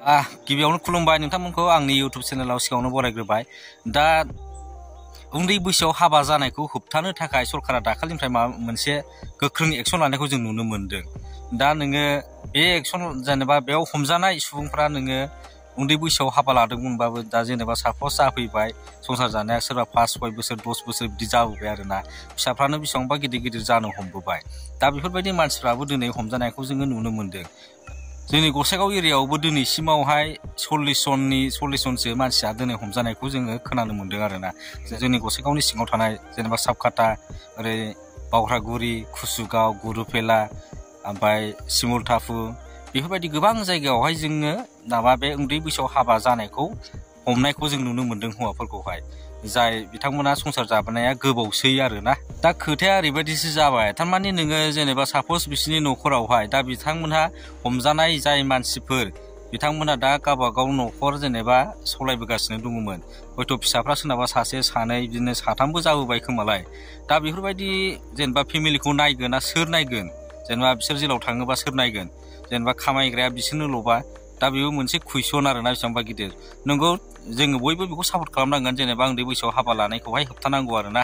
गिबियावनो खुलुमबाय नोंथांमोनखौ आंनि YouTube चेनेलाव सिगाङावनो बरायग्रोबाय। दा उन्दै बैसोआव हाबा जानायखौ होबथानो थाखाय सरकारा दाखालिनिफ्राय माबा मोनसे गोख्रों एक्सन लानायखौ जों नुनो मोनदों। दा नोङो बे एक्सन जेनेबा बेयाव हमजानाय सुबुंफ्रा नोङो उन्दै बैसोआव हाबा लादोंमोनबाबो दा जेनेबा सापस जाफैबाय संसार जानाया सोरबा 5-6 बोसोर 10 बोसोर बिदि जाबोबाय आरोना, फिसाफ्रानो बेसेबांबा गिदिर गिदिर जानो हमबोबाय। दा बेफोरबायदि मानसिफ्राबो दिनै हमजानायखौ जोङो नुनो मोनदों। जोंनि गसाइगाव एरियायावबो दिनैसिमावहाय 40 जनसो मानसिया दिनै हमजानायखौ जोङो खोनानो मोनदों आरोना। जोंनि गसाइगावनि सिङाव थानाय जेनेबा साबखाता, ओरै बावख्रागुरि, कुसुगाव, गुरुफेला, ओमफ्राय सिमुलटाफु, बेफोरबायदि गोबां जायगायावहाय जोङो बे उन्दै बैसोआव हाबा जानायखौ हमनायखौ जों नुनो मोनदों हौवाफोरखौहाय, जाय बिथांमोना संसार जाबोनाया गोबावसै आरोना। दा खोथाया ओरैबायदिसो जाबाय, थारमाने नोङो जेनेबा सापस बिसिनि न'खरावहाय दा बिथांमोनहा हमजानाय जाय मानसिफोर बिथांमोना दा गावबागाव न'खर जेनेबा सालायबोगासिनो दङमोन। हयथ' फिसाफ्रा सोरनाबा सासे सानै बिदिनो साथामबो जाबोबाय खोमालाय। दा बेफोरबायदि जेनेबा फेमिलिखौ नायगोन ना सोर नायगोन? जेनेबा बिसोर जेलाव थाङोबा सोर नायगोन? जेनेबा खामायग्राया बिसोरनोल'बा दा बेबो मोनसे कुइसन आरोना, बेसेबांबा गिदिर। नंगौ, जोङो बयबो बेखौ सापर्ट खालामनांगोन, जेनेबा उन्दै बैसोआव हाबा लानायखौहाय होबथानांगौ आरोना।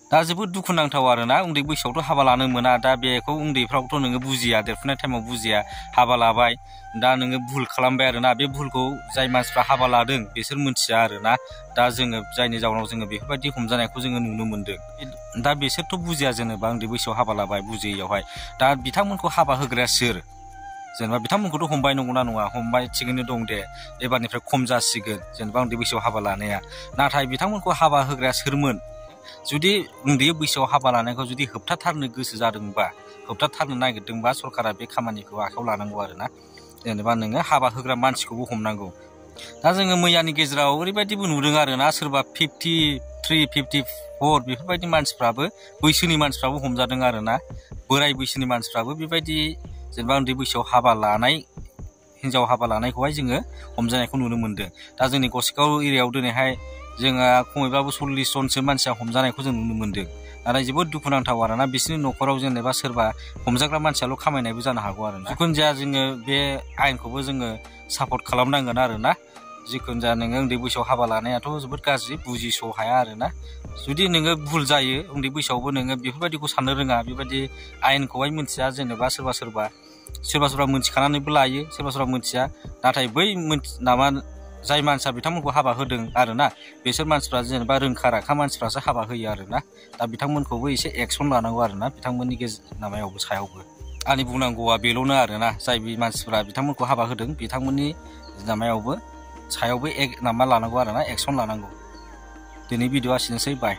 दा जोबोद दुखुनांथाव आरोना, उन्दै बैसोआवथ' हाबा लानो मोना। दा बेखौ उन्दैफ्रावथ' नोङो बुजिया, देरफुनाय टाइमाव बुजिया, हाबा लाबाय, दा नोङो भुल खालामबाय आरोना। बे भुलखौ जाय मानसिफ्रा हाबा लादों बिसोर मिथिया आरोना। दा जोङो जायनि जाउनाव जोङो बेफोरबायदि हमजानायखौ जोङो नुनो मोनदों। दा बिसोरथ' बुजिया, जेनेबा उन्दै बैसोआव हाबा लाबाय बुजियैयावहाय। दा बिथांमोनखौ हाबा होग्राया सोर? जेनेबा बिथांमोनखौथ' हमबाय, नंगौना नङा? हमबाय, थिगैनो दं दे, एबारनिफ्राय खम जासिगोन जेनेबा उन्दै बैसोआव हाबा लानाया। नाथाय बिथांमोनखौ हाबा होग्राया सोरमोन? जुदि उन्दै बैसोआव हाबा लानायखौ जुदि होबथाथारनो गोसो जादोंबा, होबथाथारनो नागिरदोंबा, सरकारा बे खामानिखौ आखायाव लानांगौ आरोना। जेनेबा नोङो हाबा होग्रा मानसिखौबो हमनांगौ। दा जोङो मैयानि गेजेराव ओरैबायदिबो नुदों आरोना, सोरबा 53, 54 बेफोरबायदि मानसिफ्राबो, बैसोनि मानसिफ्राबो हमजादों आरोना। बोराय बैसोनि मानसिफ्राबो बेबायदि जेनेबा उन्दै बैसोआव हाबा लानाय हिन्जाव हाबा लानायखौहाय जोङो हमजानायखौ नुनो मोनदों। दा जोंनि गसाइगाव एरियायाव दिनैहाय जोंहा खमैबाबो 40 जनसो मानसिया हमजानायखौ जों नुनो मोनदों। नाथाय जोबोद दुखुनांथाव आरोना, बिसोरनि न'खराव जेनेबा सोरबा हमजाग्रा मानसियाल' खामायनायबो जानो हागौ आरोना। जिखुनु जाया जोङो बे आयेनखौबो जोङो सापर्ट खालामनांगोन आरोना। जिखुनु जाया नोङो उन्दै बैसोआव हाबा लानायाथ' जोबोद गाज्रि, बुजिस' हाया आरोना। जुदि नोङो भुल जायो, उन्दै बैसोआवबो नोङो बेफोरबायदिखौ साननो रोङा, बेबायदि आयेनखौहाय मिथिया, जेनेबा सोरबा मोनथिखानानैबो लायो, सोरबा मोनथिया। नाथाय बै जाय मानसिया बिथांमोनखौ हाबा होदों आरोना, बिसोर मानसिफ्रा जेनेबा रोंखा राखा मानसिफ्रासो हाबा होयो आरोना। दा बिथांमोनखौबो एसे एक्सन लानांगौ आरोना, बिथांमोननि सायावबो। आंनि बुंनांगौआ बेल'नो आरोना, जाय मानसिफ्रा बिथांमोनखौ हाबा होदों बिथांमोननि सायावबो लानांगौ आरोना, एक्सन लानांगौ। दिनै भिडिअ'आ एसेनोसै, बाय।